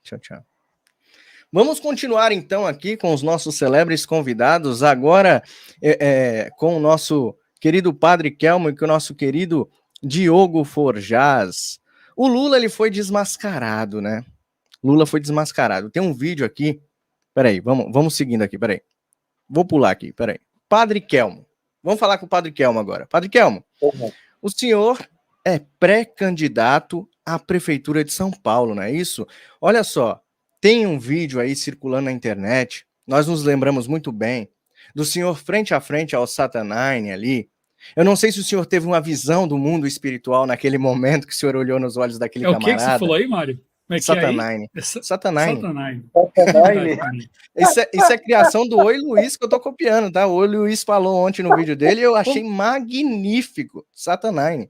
Tchau, tchau. Vamos continuar, então, aqui com os nossos celebres convidados, agora com o nosso querido Padre Kelmo e com o nosso querido Diogo Forjaz. O Lula, ele foi desmascarado, né? Lula foi desmascarado. Tem um vídeo aqui. Peraí, vamos seguindo aqui, peraí. Vou pular aqui, peraí. Padre Kelmo. Vamos falar com o Padre Kelmo agora. Padre Kelmo, o senhor é pré-candidato à Prefeitura de São Paulo, não é isso? Olha só, tem um vídeo aí circulando na internet, nós nos lembramos muito bem, do senhor frente a frente ao Satanine ali. Eu não sei se o senhor teve uma visão do mundo espiritual naquele momento que o senhor olhou nos olhos daquele camarada. É o que você falou aí, Mário? Satanine. Satanine. Isso é criação do Oi Luiz que eu tô copiando, tá? O Oi Luiz falou ontem no vídeo dele e eu achei magnífico. Satanine.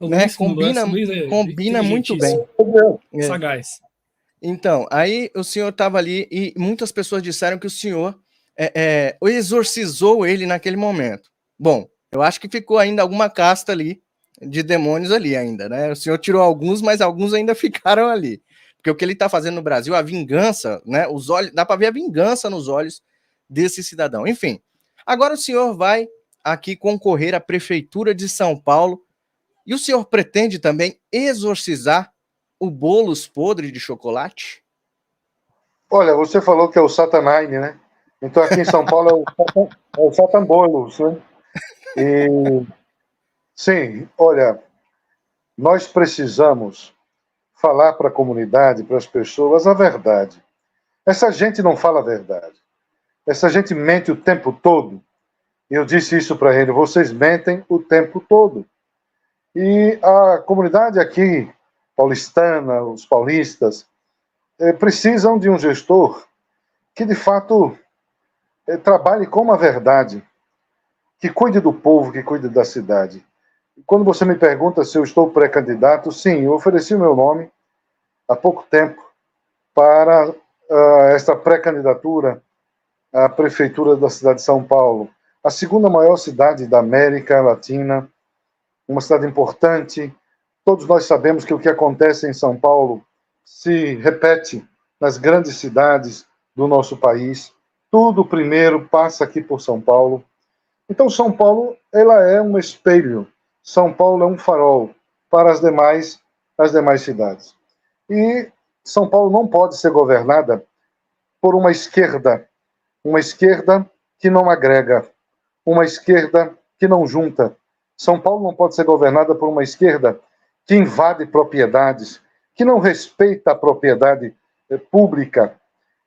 Né? Combina muito bem. Sagaz. Então, aí o senhor estava ali e muitas pessoas disseram que o senhor exorcizou ele naquele momento. Bom, eu acho que ficou ainda alguma casta ali de demônios ali ainda, né? O senhor tirou alguns, mas alguns ainda ficaram ali. Porque o que ele está fazendo no Brasil, a vingança, né? Os olhos, dá para ver a vingança nos olhos desse cidadão. Enfim, agora o senhor vai aqui concorrer à Prefeitura de São Paulo e o senhor pretende também exorcizar o bolos podre de chocolate? Olha, você falou que é o Satanine, né? Então aqui em São Paulo é o Satanbolos, né? E sim, olha, nós precisamos falar para a comunidade, para as pessoas, a verdade. Essa gente não fala a verdade. Essa gente mente o tempo todo. E eu disse isso para ele, vocês mentem o tempo todo. E a comunidade aqui, paulistana, os paulistas, precisam de um gestor que, de fato, trabalhe com a verdade, que cuide do povo, que cuide da cidade. Quando você me pergunta se eu estou pré-candidato, sim, eu ofereci o meu nome há pouco tempo para esta pré-candidatura à Prefeitura da cidade de São Paulo, a segunda maior cidade da América Latina, uma cidade importante. Todos nós sabemos que o que acontece em São Paulo se repete nas grandes cidades do nosso país. Tudo primeiro passa aqui por São Paulo. Então, São Paulo, ela é um espelho. São Paulo é um farol para as demais cidades. E São Paulo não pode ser governada por uma esquerda que não agrega, uma esquerda que não junta. São Paulo não pode ser governada por uma esquerda que invade propriedades, que não respeita a propriedade pública,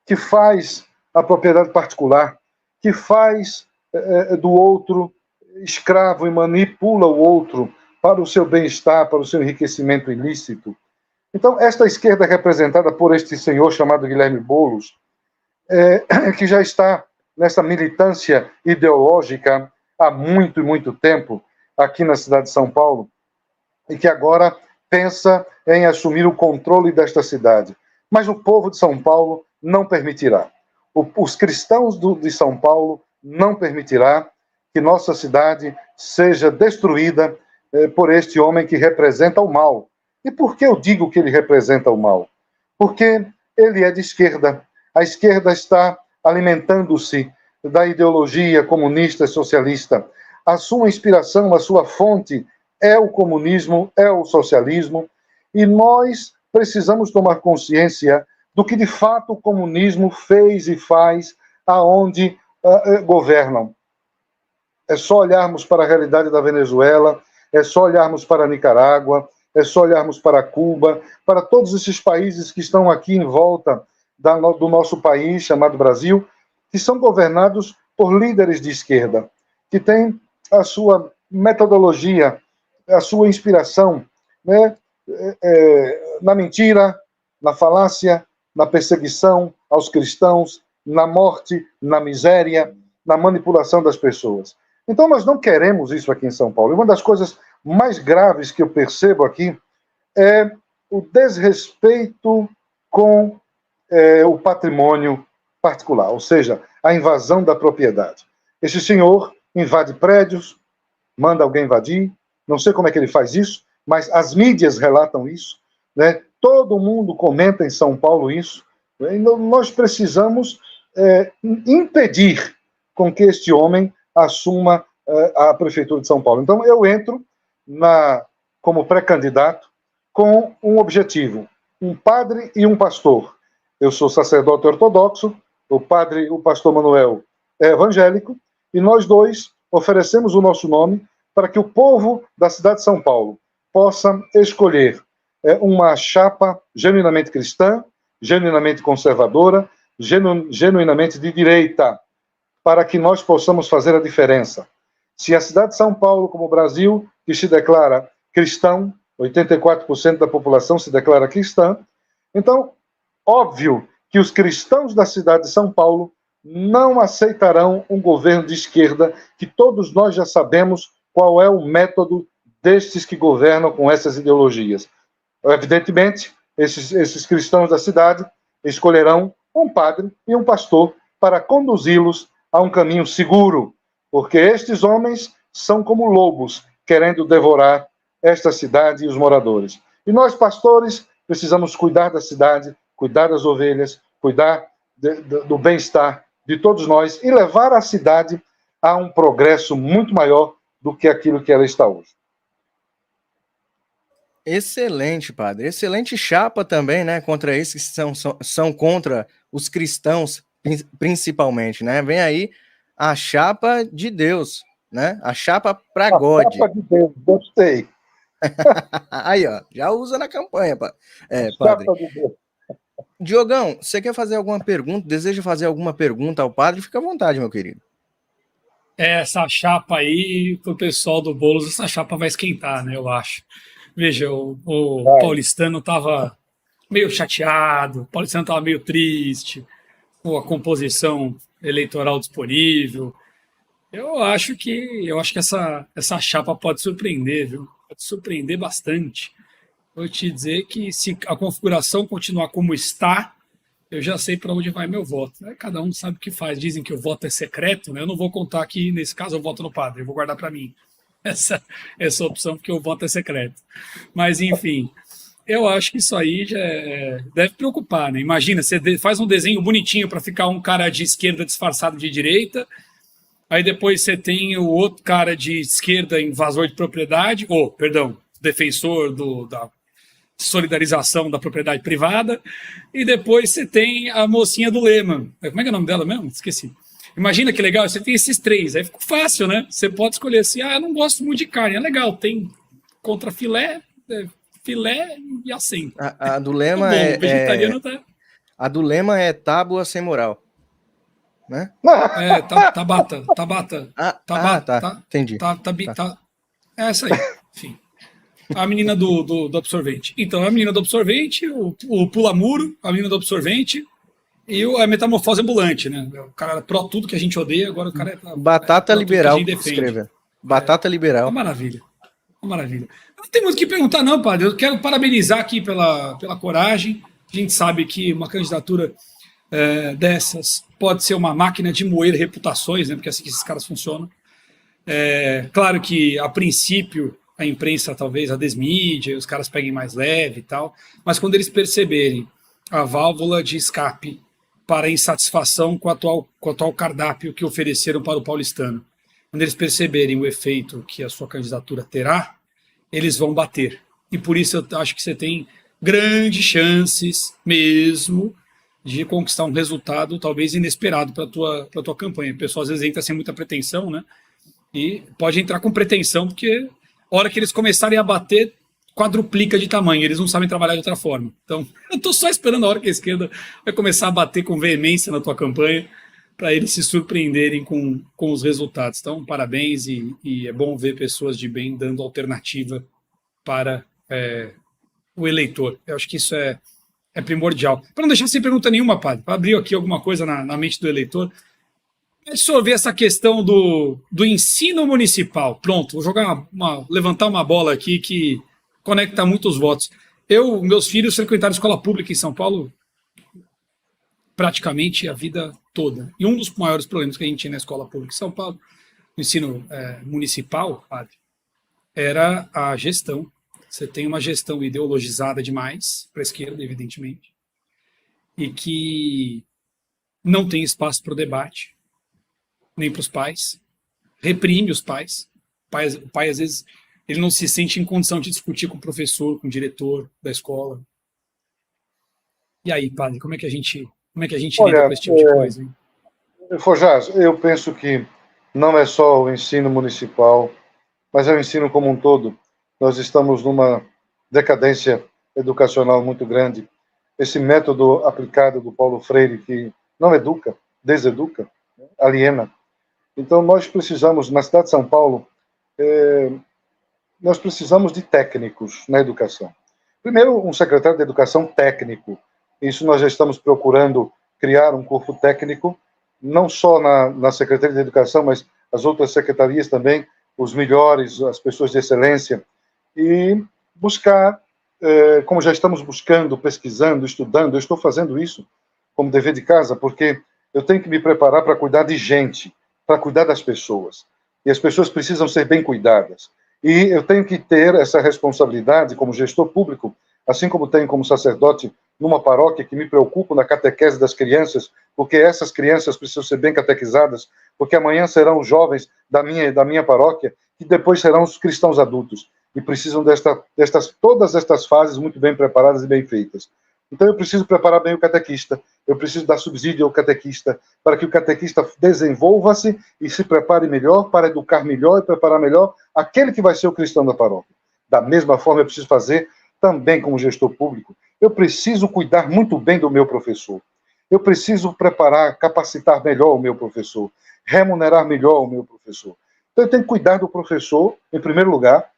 que faz a propriedade particular, que faz do outro escravo e manipula o outro para o seu bem-estar, para o seu enriquecimento ilícito. Então, esta esquerda representada por este senhor chamado Guilherme Boulos, que já está nessa militância ideológica há muito e muito tempo aqui na cidade de São Paulo, e que agora pensa em assumir o controle desta cidade. Mas o povo de São Paulo não permitirá. Os cristãos de São Paulo não permitirá que nossa cidade seja destruída por este homem que representa o mal. E por que eu digo que ele representa o mal? Porque ele é de esquerda. A esquerda está alimentando-se da ideologia comunista e socialista. A sua inspiração, a sua fonte é o comunismo, é o socialismo, e nós precisamos tomar consciência do que de fato o comunismo fez e faz aonde governam. É só olharmos para a realidade da Venezuela, é só olharmos para a Nicarágua, é só olharmos para Cuba, para todos esses países que estão aqui em volta do nosso país, chamado Brasil, que são governados por líderes de esquerda, que têm a sua metodologia, a sua inspiração, né, na mentira, na falácia, na perseguição aos cristãos, na morte, na miséria, na manipulação das pessoas. Então nós não queremos isso aqui em São Paulo. E uma das coisas mais graves que eu percebo aqui é o desrespeito com o patrimônio particular, ou seja, a invasão da propriedade. Esse senhor invade prédios, manda alguém invadir, não sei como é que ele faz isso, mas as mídias relatam isso, né? todo mundo comenta em São Paulo isso. Nós precisamos impedir com que este homem assuma a Prefeitura de São Paulo. Então, eu entro como pré-candidato com um objetivo, um padre e um pastor. Eu sou sacerdote ortodoxo, o pastor Manuel é evangélico, e nós dois oferecemos o nosso nome para que o povo da cidade de São Paulo possa escolher uma chapa genuinamente cristã, genuinamente conservadora, genuinamente de direita, para que nós possamos fazer a diferença. Se a cidade de São Paulo, como o Brasil, que se declara cristão, 84% da população se declara cristã, então, óbvio que os cristãos da cidade de São Paulo não aceitarão um governo de esquerda, que todos nós já sabemos qual é o método destes que governam com essas ideologias. Evidentemente, esses cristãos da cidade escolherão um padre e um pastor para conduzi-los a um caminho seguro, porque estes homens são como lobos querendo devorar esta cidade e os moradores. E nós, pastores, precisamos cuidar da cidade, cuidar das ovelhas, cuidar do bem-estar de todos nós e levar a cidade a um progresso muito maior do que aquilo que ela está hoje. Excelente, padre. Excelente chapa também, né? Contra esses que são contra os cristãos, principalmente, né? Vem aí a chapa de Deus, né? A chapa para God. A chapa de Deus, gostei. Aí, ó, já usa na campanha, padre. Chapa de Deus. Diogão, você quer fazer alguma pergunta? Deseja fazer alguma pergunta ao padre? Fica à vontade, meu querido. Essa chapa aí, pro pessoal do Boulos, essa chapa vai esquentar, né? Eu acho. Veja, o paulistano estava meio chateado, o paulistano estava meio triste com a composição eleitoral disponível. Eu acho que essa chapa pode surpreender, viu? Pode surpreender bastante. Vou te dizer que se a configuração continuar como está, eu já sei para onde vai meu voto. Cada um sabe o que faz. Dizem que o voto é secreto, né? Eu não vou contar aqui, nesse caso, eu voto no padre, eu vou guardar para mim essa opção, porque o voto é secreto. Mas, enfim, eu acho que isso aí já deve preocupar, né? Imagina, você faz um desenho bonitinho para ficar um cara de esquerda disfarçado de direita, aí depois você tem o outro cara de esquerda invasor de propriedade, defensor da solidarização da propriedade privada, e depois você tem a mocinha do Lema. Como é que é o nome dela mesmo? Esqueci. Imagina que legal, você tem esses três, aí fica fácil, né? Você pode escolher assim, eu não gosto muito de carne, é legal, tem contra filé e assim. A do Lema vegetariano tá... A do Lema é tábua sem moral, né? Tabata. Tá, entendi. É essa aí, enfim. A menina do absorvente. Então, a menina do absorvente, o pula-muro, a menina do absorvente... E a metamorfose ambulante, né? O cara era pró tudo que a gente odeia, agora o cara é batata liberal, escreva. Batata liberal. Uma maravilha. Uma maravilha. Não tem muito o que perguntar, não, padre. Eu quero parabenizar aqui pela coragem. A gente sabe que uma candidatura dessas pode ser uma máquina de moer reputações, né? Porque é assim que esses caras funcionam. Claro que, a princípio, a imprensa talvez a desmídia, os caras peguem mais leve e tal, mas quando eles perceberem a válvula de escape para a insatisfação com o atual cardápio que ofereceram para o paulistano. Quando eles perceberem o efeito que a sua candidatura terá, eles vão bater. E por isso eu acho que você tem grandes chances mesmo de conquistar um resultado talvez inesperado para a tua campanha. O pessoal às vezes entra sem muita pretensão, né? E pode entrar com pretensão, porque a hora que eles começarem a bater, quadruplica de tamanho, eles não sabem trabalhar de outra forma. Então, eu estou só esperando a hora que a esquerda vai começar a bater com veemência na tua campanha, para eles se surpreenderem com os resultados. Então, parabéns, e é bom ver pessoas de bem dando alternativa para o eleitor. Eu acho que isso é primordial. Para não deixar sem pergunta nenhuma, padre, para abrir aqui alguma coisa na mente do eleitor, absorver essa questão do ensino municipal. Pronto, vou levantar uma bola aqui que conecta muitos votos. Meus filhos frequentaram escola pública em São Paulo praticamente a vida toda. E um dos maiores problemas que a gente tinha na escola pública em São Paulo, no ensino municipal, padre, era a gestão. você tem uma gestão ideologizada demais, para a esquerda, evidentemente, e que não tem espaço para o debate, nem para os pais, reprime os pais. O pai, às vezes, ele não se sente em condição de discutir com o professor, com o diretor da escola. E aí, padre, como é que a gente lida com esse tipo de coisa? Hein? Forjaz, eu penso que não é só o ensino municipal, mas é o ensino como um todo. Nós estamos numa decadência educacional muito grande. Esse método aplicado do Paulo Freire, que não educa, deseduca, aliena. Então, nós precisamos, na cidade de São Paulo, nós precisamos de técnicos na educação. Primeiro, um secretário de educação técnico. Isso nós já estamos procurando criar um corpo técnico, não só na Secretaria de Educação, mas as outras secretarias também, os melhores, as pessoas de excelência, e buscar, como já estamos buscando, pesquisando, estudando, eu estou fazendo isso como dever de casa, porque eu tenho que me preparar para cuidar de gente, para cuidar das pessoas. E as pessoas precisam ser bem cuidadas. E eu tenho que ter essa responsabilidade como gestor público, assim como tenho como sacerdote numa paróquia que me preocupo na catequese das crianças, porque essas crianças precisam ser bem catequizadas, porque amanhã serão os jovens da minha paróquia, que depois serão os cristãos adultos, e precisam todas estas fases muito bem preparadas e bem feitas. Então eu preciso preparar bem o catequista, eu preciso dar subsídio ao catequista, para que o catequista desenvolva-se e se prepare melhor, para educar melhor e preparar melhor aquele que vai ser o cristão da paróquia. Da mesma forma, eu preciso fazer também como gestor público. Eu preciso cuidar muito bem do meu professor. Eu preciso preparar, capacitar melhor o meu professor, remunerar melhor o meu professor. Então eu tenho que cuidar do professor, em primeiro lugar,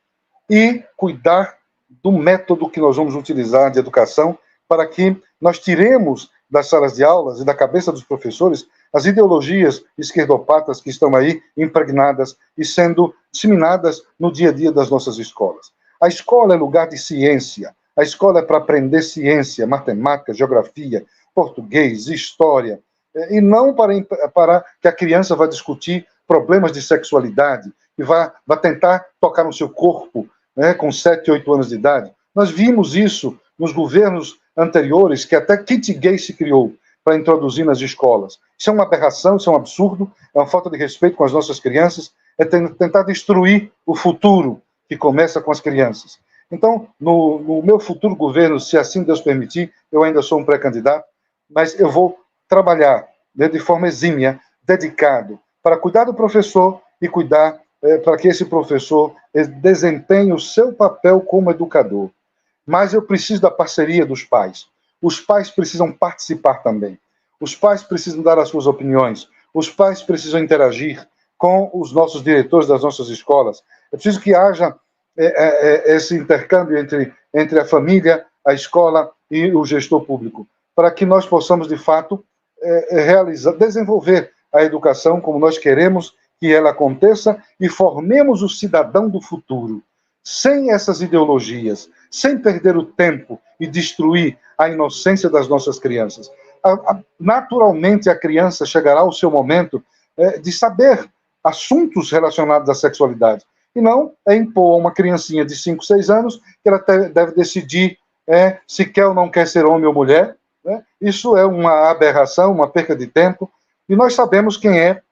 e cuidar do método que nós vamos utilizar de educação para que nós tiremos das salas de aulas e da cabeça dos professores as ideologias esquerdopatas que estão aí impregnadas e sendo disseminadas no dia a dia das nossas escolas. A escola é lugar de ciência. A escola é para aprender ciência, matemática, geografia, português, história, e não para que a criança vá discutir problemas de sexualidade e vá tentar tocar no seu corpo, né, com 7, 8 anos de idade. Nós vimos isso nos governos anteriores, que até kit gay se criou para introduzir nas escolas. Isso é uma aberração, isso é um absurdo, é uma falta de respeito com as nossas crianças, é tentar destruir o futuro que começa com as crianças. Então, no meu futuro governo, se assim Deus permitir, eu ainda sou um pré-candidato, mas eu vou trabalhar, né, de forma exímia, dedicado, para cuidar do professor e cuidar para que esse professor desempenhe o seu papel como educador. Mas eu preciso da parceria dos pais. Os pais precisam participar também. Os pais precisam dar as suas opiniões. Os pais precisam interagir com os nossos diretores das nossas escolas. É preciso que haja esse intercâmbio entre a família, a escola e o gestor público, para que nós possamos, de fato, desenvolver a educação como nós queremos que ela aconteça e formemos o cidadão do futuro, sem essas ideologias, sem perder o tempo e destruir a inocência das nossas crianças. Naturalmente, a criança chegará ao seu momento de saber assuntos relacionados à sexualidade, e não impor a uma criancinha de 5, 6 anos que ela deve decidir se quer ou não quer ser homem ou mulher. Né? Isso é uma aberração, uma perca de tempo, e nós sabemos quem é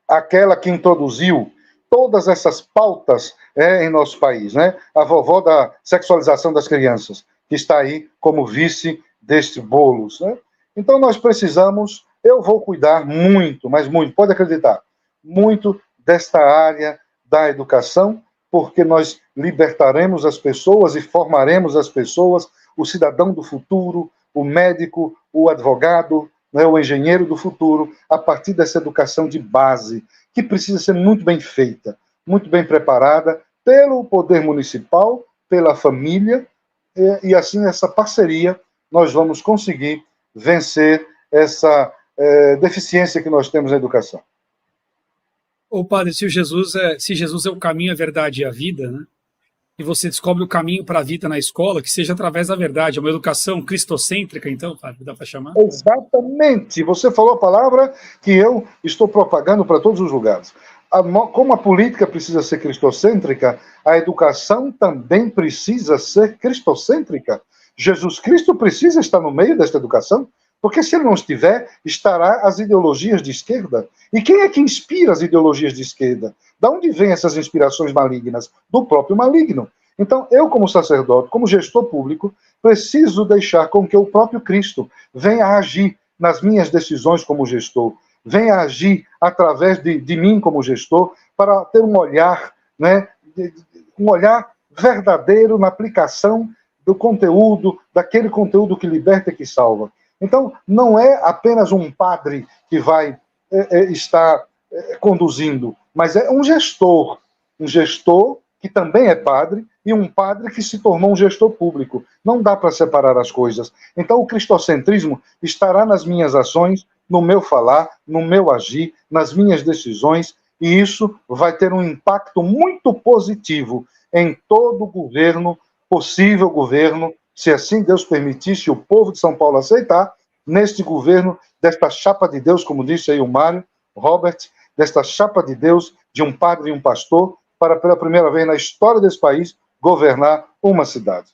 aquela que introduziu todas essas pautas em nosso país, né? A vovó da sexualização das crianças, que está aí como vice deste Boulos, né? Então nós precisamos, eu vou cuidar muito, mas muito, pode acreditar, muito desta área da educação, porque nós libertaremos as pessoas e formaremos as pessoas, o cidadão do futuro, o médico, o advogado, né, o engenheiro do futuro, a partir dessa educação de base, que precisa ser muito bem feita, muito bem preparada pelo poder municipal, pela família, e assim essa parceria nós vamos conseguir vencer essa deficiência que nós temos na educação. Ô padre, se Jesus é o caminho, a verdade e a vida, né? E você descobre o caminho para a vida na escola, que seja através da verdade, é uma educação cristocêntrica, então, padre, dá para chamar? Exatamente, você falou a palavra que eu estou propagando para todos os lugares. como a política precisa ser cristocêntrica, a educação também precisa ser cristocêntrica. Jesus Cristo precisa estar no meio desta educação, porque se ele não estiver, estará as ideologias de esquerda. E quem é que inspira as ideologias de esquerda? Da onde vêm essas inspirações malignas? Do próprio maligno. Então, eu, como sacerdote, como gestor público, preciso deixar com que o próprio Cristo venha a agir nas minhas decisões como gestor, venha a agir através de mim como gestor, para ter um olhar, né, um olhar verdadeiro na aplicação do conteúdo, daquele conteúdo que liberta e que salva. Então, não é apenas um padre que vai estar conduzindo, mas é um gestor que também é padre, e um padre que se tornou um gestor público. Não dá para separar as coisas. Então, o cristocentrismo estará nas minhas ações, no meu falar, no meu agir, nas minhas decisões, e isso vai ter um impacto muito positivo em todo o governo, possível governo, se assim Deus permitisse o povo de São Paulo aceitar, neste governo, desta chapa de Deus, como disse aí o Mário, Robert, desta chapa de Deus, de um padre e um pastor, para pela primeira vez na história desse país, governar uma cidade.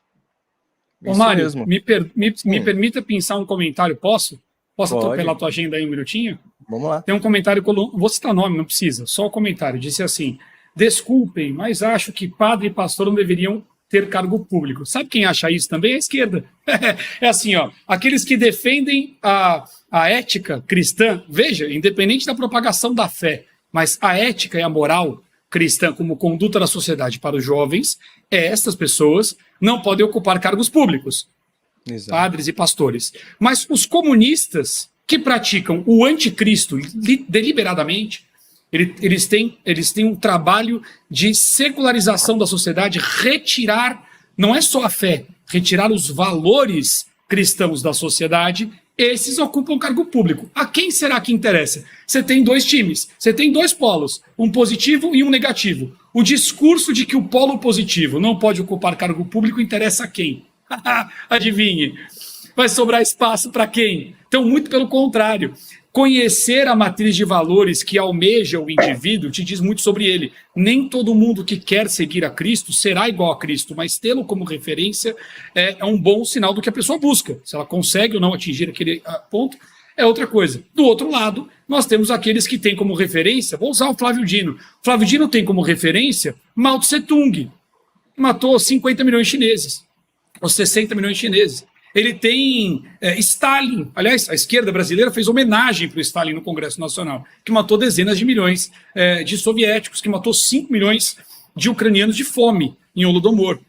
Ô, Mário, me permita pensar um comentário, posso? Posso atropelar a tua agenda aí um minutinho? Vamos lá. Tem um comentário, vou citar nome, não precisa, só o comentário, disse assim: desculpem, mas acho que padre e pastor não deveriam ter cargo público. Sabe quem acha isso também? É a esquerda. É assim, ó, aqueles que defendem a ética cristã, veja, independente da propagação da fé, mas a ética e a moral cristã como conduta da sociedade para os jovens, estas pessoas não podem ocupar cargos públicos. Exato. Padres e pastores. Mas os comunistas que praticam o anticristo deliberadamente, eles têm um trabalho de secularização da sociedade, retirar, não é só a fé, retirar os valores cristãos da sociedade. Esses ocupam cargo público. A quem será que interessa? Você tem dois times, você tem dois polos, um positivo e um negativo. O discurso de que o polo positivo não pode ocupar cargo público interessa a quem? Adivinhe. Vai sobrar espaço para quem? Então, muito pelo contrário. Conhecer a matriz de valores que almeja o indivíduo te diz muito sobre ele. Nem todo mundo que quer seguir a Cristo será igual a Cristo, mas tê-lo como referência é um bom sinal do que a pessoa busca. Se ela consegue ou não atingir aquele ponto, é outra coisa. Do outro lado, nós temos aqueles que têm como referência, vou usar o Flávio Dino. Flávio Dino tem como referência Mao Tse Tung, matou 50 milhões de chineses, ou 60 milhões de chineses. Ele tem Stalin. Aliás, a esquerda brasileira fez homenagem para o Stalin no Congresso Nacional, que matou dezenas de milhões de soviéticos, que matou 5 milhões de ucranianos de fome em Holodomor.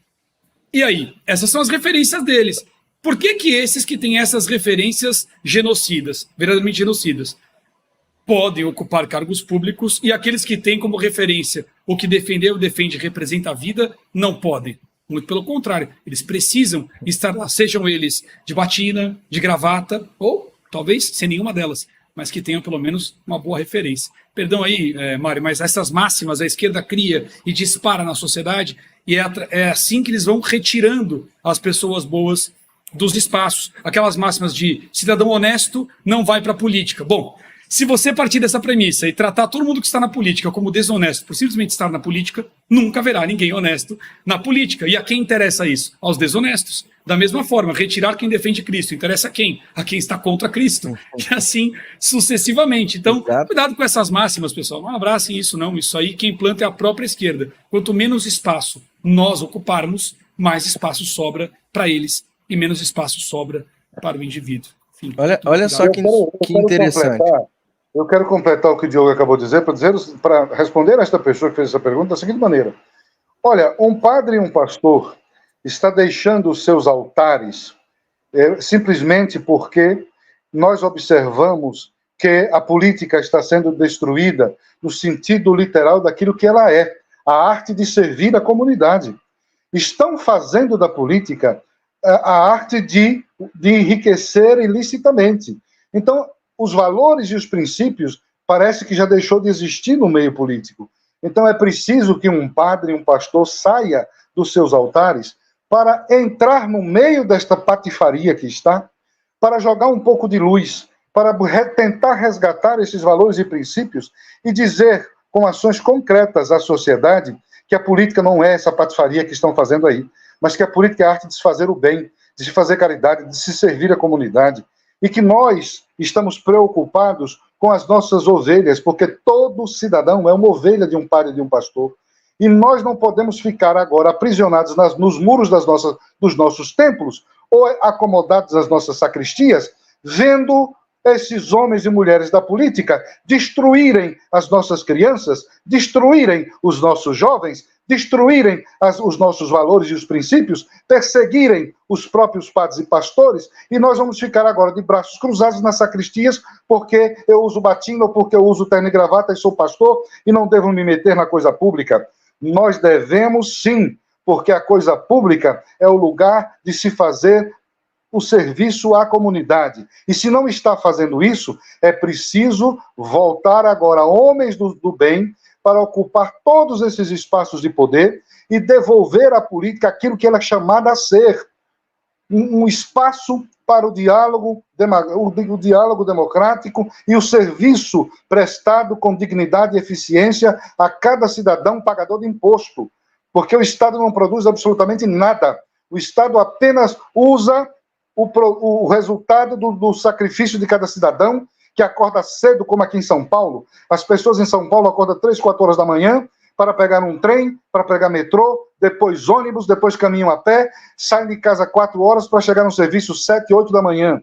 E aí? Essas são as referências deles. Por que esses que têm essas referências genocidas, verdadeiramente genocidas, podem ocupar cargos públicos, e aqueles que têm como referência o que defendeu, defende, representa a vida, não podem? Muito pelo contrário, eles precisam estar lá, sejam eles de batina, de gravata, ou talvez sem nenhuma delas, mas que tenham pelo menos uma boa referência. Perdão aí, Mário, mas essas máximas a esquerda cria e dispara na sociedade, e é assim que eles vão retirando as pessoas boas dos espaços. Aquelas máximas de cidadão honesto não vai para a política. Bom, se você partir dessa premissa e tratar todo mundo que está na política como desonesto por simplesmente estar na política, nunca haverá ninguém honesto na política. E a quem interessa isso? Aos desonestos. Da mesma forma, retirar quem defende Cristo interessa a quem? A quem está contra Cristo. E assim sucessivamente. Então, cuidado com essas máximas, pessoal. Não abracem isso, não. Isso aí quem planta é a própria esquerda. Quanto menos espaço nós ocuparmos, mais espaço sobra para eles e menos espaço sobra para o indivíduo. Enfim, olha só que interessante. Eu quero completar o que o Diogo acabou de dizer, para responder a esta pessoa que fez essa pergunta da seguinte maneira. Olha, um padre e um pastor está deixando os seus altares simplesmente porque nós observamos que a política está sendo destruída no sentido literal daquilo que ela é, a arte de servir a comunidade. Estão fazendo da política a arte de enriquecer ilicitamente. Então, os valores e os princípios parece que já deixou de existir no meio político. Então é preciso que um padre e um pastor saia dos seus altares para entrar no meio desta patifaria que está, para jogar um pouco de luz, para tentar resgatar esses valores e princípios e dizer com ações concretas à sociedade, que a política não é essa patifaria que estão fazendo aí, mas que a política é a arte de se fazer o bem, de se fazer caridade, de se servir a comunidade, e que nós estamos preocupados com as nossas ovelhas, porque todo cidadão é uma ovelha de um padre e de um pastor, e nós não podemos ficar agora aprisionados nos muros dos nossos templos, ou acomodados nas nossas sacristias, vendo esses homens e mulheres da política destruírem as nossas crianças, destruírem os nossos jovens, destruírem os nossos valores e os princípios, perseguirem os próprios padres e pastores, e nós vamos ficar agora de braços cruzados nas sacristias porque eu uso batina ou porque eu uso terno e gravata e sou pastor e não devo me meter na coisa pública. Nós devemos sim, porque a coisa pública é o lugar de se fazer o serviço à comunidade. E se não está fazendo isso, é preciso voltar agora, homens do bem, para ocupar todos esses espaços de poder e devolver à política aquilo que ela é chamada a ser. Um espaço para o diálogo democrático e o serviço prestado com dignidade e eficiência a cada cidadão pagador de imposto. Porque o Estado não produz absolutamente nada. O Estado apenas usa o resultado do sacrifício de cada cidadão que acorda cedo, como aqui em São Paulo. As pessoas em São Paulo acordam 3, 4 horas da manhã para pegar um trem, para pegar metrô, depois ônibus, depois caminham a pé, saem de casa 4 horas para chegar no serviço 7, 8 da manhã.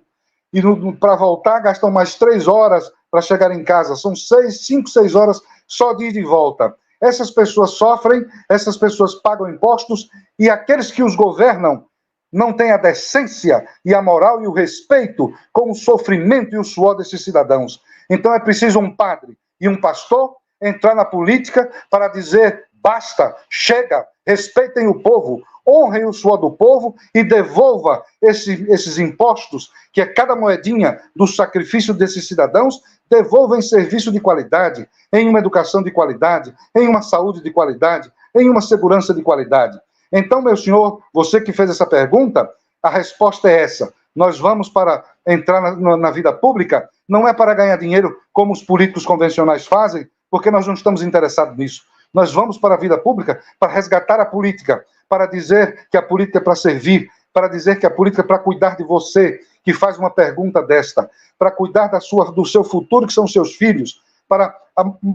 E para voltar gastam mais 3 horas para chegar em casa. São 5, 6 horas só de ida e volta. Essas pessoas sofrem, essas pessoas pagam impostos e aqueles que os governam não têm a decência e a moral e o respeito com o sofrimento e o suor desses cidadãos. Então é preciso um padre e um pastor entrar na política para dizer basta, chega, respeitem o povo, honrem o suor do povo e devolva esses impostos, que é cada moedinha do sacrifício desses cidadãos, devolva em serviço de qualidade, em uma educação de qualidade, em uma saúde de qualidade, em uma segurança de qualidade. Então, meu senhor, você que fez essa pergunta, a resposta é essa. Nós vamos para entrar na vida pública, não é para ganhar dinheiro como os políticos convencionais fazem, porque nós não estamos interessados nisso. Nós vamos para a vida pública para resgatar a política, para dizer que a política é para servir, para dizer que a política é para cuidar de você, que faz uma pergunta desta, para cuidar do seu futuro, que são seus filhos, para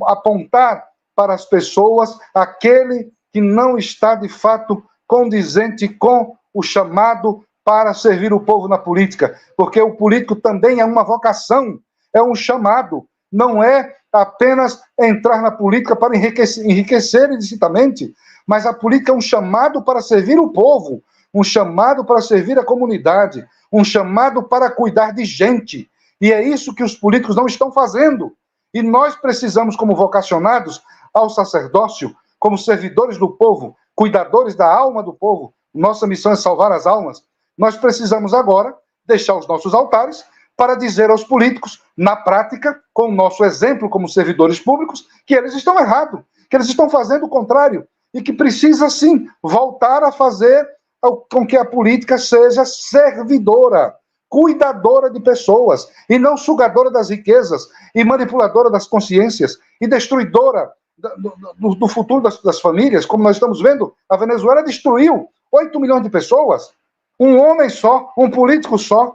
apontar para as pessoas aquele que não está, de fato, condizente com o chamado para servir o povo na política, porque o político também é uma vocação, é um chamado, não é apenas entrar na política para enriquecer ilicitamente, mas a política é um chamado para servir o povo, um chamado para servir a comunidade, um chamado para cuidar de gente, e é isso que os políticos não estão fazendo, e nós precisamos, como vocacionados ao sacerdócio, como servidores do povo, cuidadores da alma do povo, nossa missão é salvar as almas, nós precisamos agora deixar os nossos altares para dizer aos políticos, na prática, com o nosso exemplo como servidores públicos, que eles estão errados, que eles estão fazendo o contrário, e que precisa, sim, voltar a fazer com que a política seja servidora, cuidadora de pessoas, e não sugadora das riquezas, e manipuladora das consciências, e destruidora do futuro das famílias, como nós estamos vendo. A Venezuela destruiu 8 milhões de pessoas, um homem só, um político só,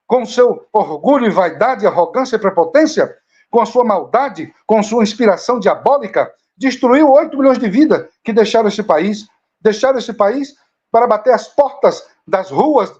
com seu orgulho e vaidade, arrogância e prepotência, com a sua maldade, com sua inspiração diabólica, destruiu 8 milhões de vidas que deixaram esse país para bater as portas das ruas,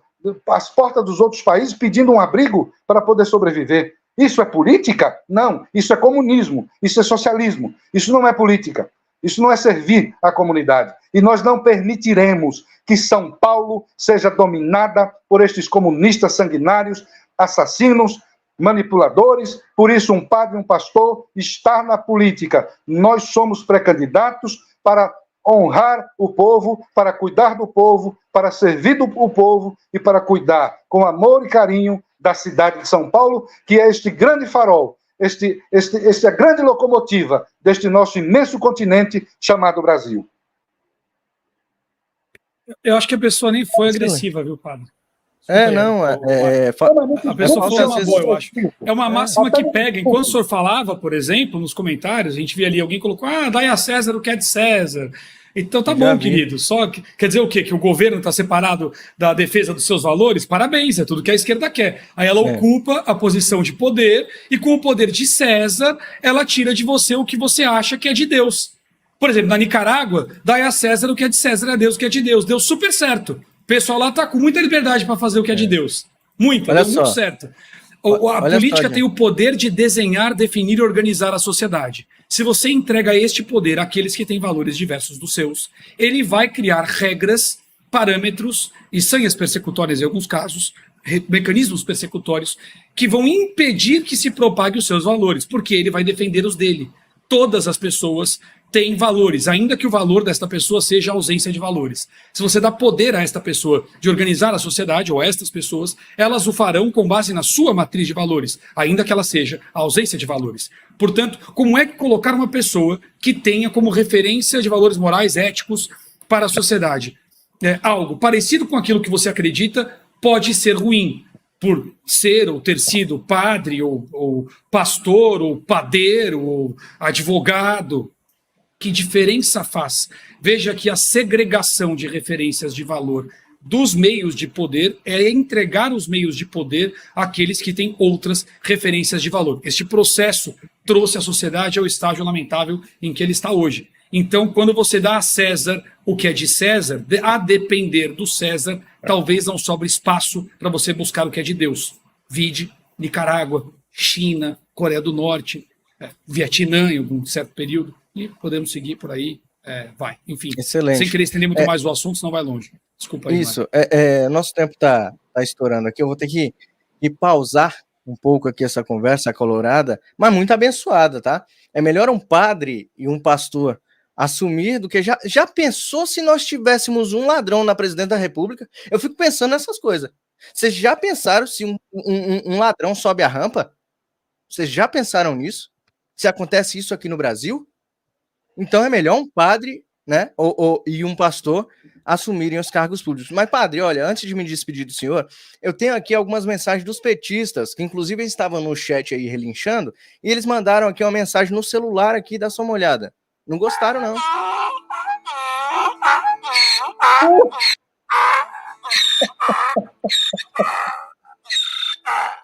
as portas dos outros países, pedindo um abrigo para poder sobreviver. Isso é política? Não. Isso é comunismo. Isso é socialismo. Isso não é política. Isso não é servir a comunidade. E nós não permitiremos que São Paulo seja dominada por estes comunistas sanguinários, assassinos, manipuladores. Por isso, um padre e um pastor está na política. Nós somos pré-candidatos para honrar o povo, para cuidar do povo, para servir o povo e para cuidar com amor e carinho da cidade de São Paulo, que é este grande farol, esta grande locomotiva deste nosso imenso continente chamado Brasil. Eu acho que a pessoa nem foi agressiva, viu, padre? Não, a pessoa falou uma boa, eu acho. É uma máxima que pega. Enquanto o senhor falava, por exemplo, nos comentários, a gente via ali alguém colocou, dai a César o que é de César. Então tá bom, querido. Só que, quer dizer o quê? Que o governo está separado da defesa dos seus valores? Parabéns, é tudo que a esquerda quer. Aí ela ocupa a posição de poder e com o poder de César, ela tira de você o que você acha que é de Deus. Por exemplo, na Nicarágua, dai a César o que é de César, a Deus o que é de Deus. Deu super certo. O pessoal lá está com muita liberdade para fazer o que é de Deus. Muita, deu muito certo. A política tem o poder de desenhar, definir e organizar a sociedade. Se você entrega este poder àqueles que têm valores diversos dos seus, ele vai criar regras, parâmetros e sanhas persecutórias em alguns casos, mecanismos persecutórios, que vão impedir que se propague os seus valores, porque ele vai defender os dele. Todas as pessoas têm valores, ainda que o valor desta pessoa seja a ausência de valores. Se você dá poder a esta pessoa de organizar a sociedade, ou a estas pessoas, elas o farão com base na sua matriz de valores, ainda que ela seja a ausência de valores. Portanto, como é que colocar uma pessoa que tenha como referência de valores morais, éticos, para a sociedade? Algo parecido com aquilo que você acredita pode ser ruim, por ser ou ter sido padre, ou pastor, ou padeiro, ou advogado. Que diferença faz? Veja que a segregação de referências de valor dos meios de poder é entregar os meios de poder àqueles que têm outras referências de valor. Este processo trouxe a sociedade ao estágio lamentável em que ele está hoje. Então, quando você dá a César o que é de César, a depender do César, talvez não sobre espaço para você buscar o que é de Deus. Vide Nicarágua, China, Coreia do Norte, Vietnã em algum certo período. E podemos seguir por aí, vai. Enfim, excelente. Sem querer estender muito mais o assunto, senão vai longe. Desculpa aí. Isso, nosso tempo tá estourando aqui, eu vou ter que pausar um pouco aqui essa conversa acalorada, mas muito abençoada, tá? É melhor um padre e um pastor assumir do que... Já pensou se nós tivéssemos um ladrão na presidente da República? Eu fico pensando nessas coisas. Vocês já pensaram se um ladrão sobe a rampa? Vocês já pensaram nisso? Se acontece isso aqui no Brasil? Então é melhor um padre, né, e um pastor assumirem os cargos públicos. Mas, padre, olha, antes de me despedir do senhor, eu tenho aqui algumas mensagens dos petistas, que inclusive estavam no chat aí relinchando, e eles mandaram aqui uma mensagem no celular aqui, dá só uma olhada. Não gostaram, não.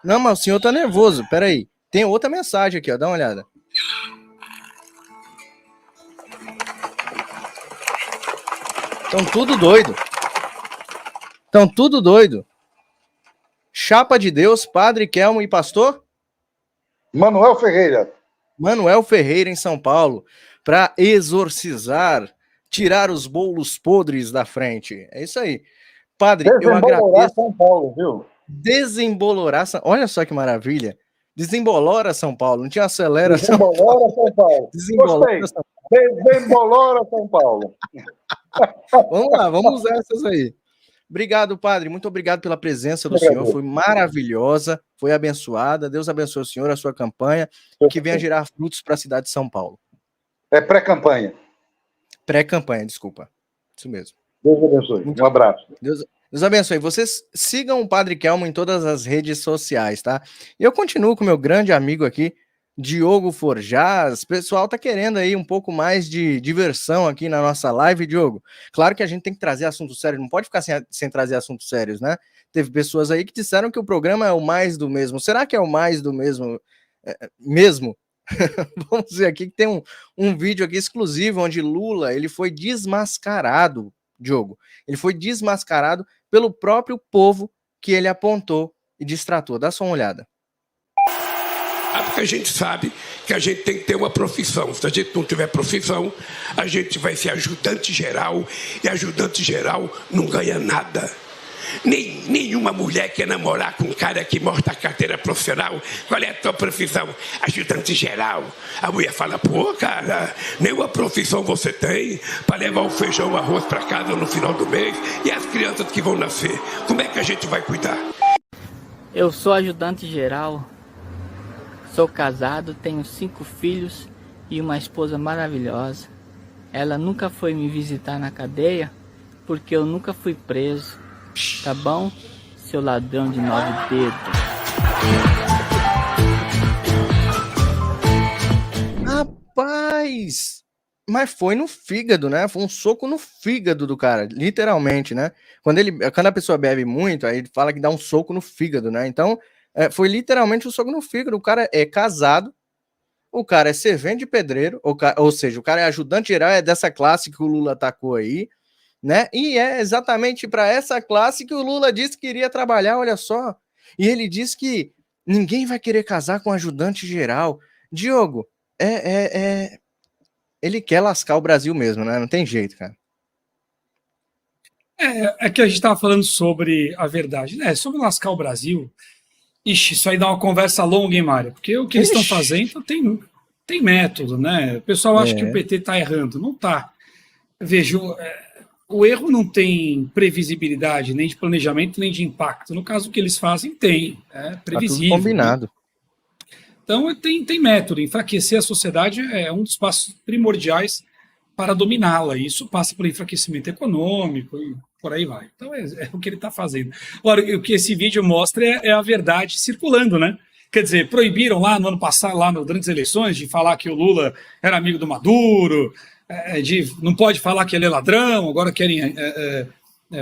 Não, mas o senhor tá nervoso, peraí. Tem outra mensagem aqui, ó, dá uma olhada. Estão tudo doido. Estão tudo doido. Chapa de Deus, Padre Kelmo e pastor? Manuel Ferreira. Manuel Ferreira em São Paulo, para exorcizar, tirar os bolos podres da frente. É isso aí. Padre, eu agradeço. São Paulo, viu? Desembolorar, olha só que maravilha. Desembolora São Paulo, não tinha acelera São Paulo. Desembolora São Paulo. Desembolora São Paulo. Desembolora São Paulo. Vamos lá, vamos usar essas aí. Obrigado, padre. Muito obrigado pela presença do senhor. Foi maravilhosa, foi abençoada. Deus abençoe o senhor, a sua campanha, que venha gerar frutos para a cidade de São Paulo. É pré-campanha. Pré-campanha, desculpa. Isso mesmo. Deus abençoe. Um abraço. Deus abençoe. Vocês sigam o Padre Kelmo em todas as redes sociais, tá? E eu continuo com meu grande amigo aqui, Diogo Forjaz. O pessoal tá querendo aí um pouco mais de diversão aqui na nossa live, Diogo. Claro que a gente tem que trazer assuntos sérios, não pode ficar sem trazer assuntos sérios, né? Teve pessoas aí que disseram que o programa é o mais do mesmo. Será que é o mais do mesmo? Mesmo? Vamos ver aqui que tem um vídeo aqui exclusivo onde Lula, ele foi desmascarado, Diogo. Ele foi desmascarado pelo próprio povo que ele apontou e distratou. Dá só uma olhada. Porque a gente sabe que a gente tem que ter uma profissão. Se a gente não tiver profissão, a gente vai ser ajudante geral, e ajudante geral não ganha nada. Nenhuma mulher quer namorar com um cara que mostra a carteira profissional. Qual é a tua profissão? Ajudante geral. A mulher fala, pô, cara, nenhuma profissão você tem para levar o feijão, o arroz para casa no final do mês, e as crianças que vão nascer, como é que a gente vai cuidar? Eu sou ajudante geral. Sou casado, tenho 5 filhos e uma esposa maravilhosa. Ela nunca foi me visitar na cadeia porque eu nunca fui preso, tá bom? seu ladrão de 9 dedos. Rapaz! Mas foi no fígado, né? Foi um soco no fígado do cara, literalmente, né? Quando a pessoa bebe muito, aí ele fala que dá um soco no fígado, né? Então, foi literalmente um soco no fígado. O cara é casado, o cara é servente de pedreiro, ou seja, o cara é ajudante geral, é dessa classe que o Lula atacou aí, né? E é exatamente para essa classe que o Lula disse que iria trabalhar, olha só. E ele disse que ninguém vai querer casar com ajudante geral. Diogo, ele quer lascar o Brasil mesmo, né? Não tem jeito, cara. É que a gente estava falando sobre a verdade, né? Sobre lascar o Brasil. Ixi, isso aí dá uma conversa longa, hein, Mário? Porque o que eles estão fazendo tem método, né? O pessoal acha que o PT está errando. Não está. Veja, o erro não tem previsibilidade, nem de planejamento, nem de impacto. No caso, o que eles fazem tem. É previsível. Tá tudo combinado. Né? Então, tem método. Enfraquecer a sociedade é um dos passos primordiais para dominá-la. Isso passa pelo enfraquecimento econômico e por aí vai. Então, é o que ele está fazendo. Agora, o que esse vídeo mostra é a verdade circulando, né? Quer dizer, proibiram lá no ano passado, durante as eleições, de falar que o Lula era amigo do Maduro, não pode falar que ele é ladrão, agora querem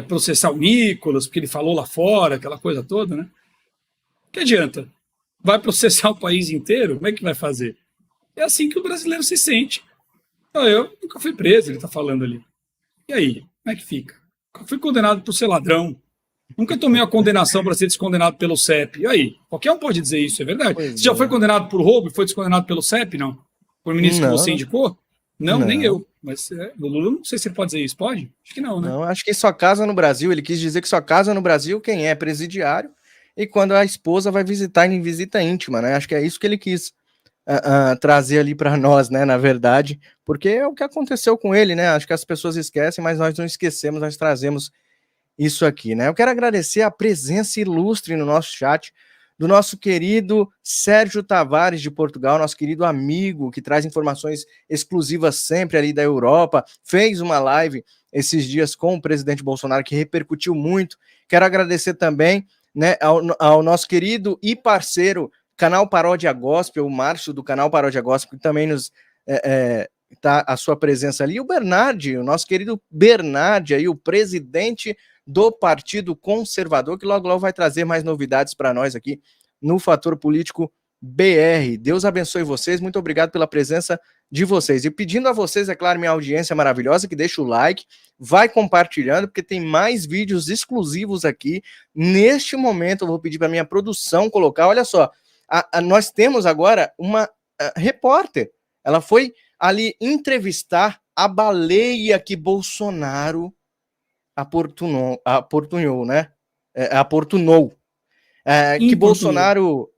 processar o Nicolas, porque ele falou lá fora, aquela coisa toda, né? Que adianta? Vai processar o país inteiro? Como é que vai fazer? É assim que o brasileiro se sente. Eu nunca fui preso, ele está falando ali. E aí? Como é que fica? Eu fui condenado por ser ladrão. Nunca tomei a condenação para ser descondenado pelo CEP. E aí? Qualquer um pode dizer isso, é verdade. Você já foi condenado por roubo e foi descondenado pelo CEP, não? Por ministro que você indicou? Não, nem eu. Mas o Lula, não sei se ele pode dizer isso. Pode? Acho que não, né? Não, acho que só casa no Brasil. Ele quis dizer que só casa no Brasil quem é presidiário e quando a esposa vai visitar em visita íntima, né? Acho que é isso que ele quis trazer ali para nós, né? Na verdade, porque é o que aconteceu com ele, né? Acho que as pessoas esquecem, mas nós não esquecemos, nós trazemos isso aqui, né? Eu quero agradecer a presença ilustre no nosso chat do nosso querido Sérgio Tavares de Portugal, nosso querido amigo que traz informações exclusivas sempre ali da Europa, fez uma live esses dias com o presidente Bolsonaro que repercutiu muito. Quero agradecer também, né, ao nosso querido e parceiro Canal Paródia Gospel, o Márcio do Canal Paródia Gospel, que também nos tá a sua presença ali, e o Bernardi, o nosso querido Bernardi aí, o presidente do Partido Conservador, que logo vai trazer mais novidades para nós aqui no Fator Político BR. Deus abençoe vocês, muito obrigado pela presença de vocês. E pedindo a vocês, é claro, minha audiência maravilhosa, que deixa o like, vai compartilhando, porque tem mais vídeos exclusivos aqui. Neste momento, eu vou pedir para minha produção colocar, olha só, nós temos agora uma repórter, ela foi ali entrevistar a baleia que Bolsonaro aportunou, né? Que Bolsonaro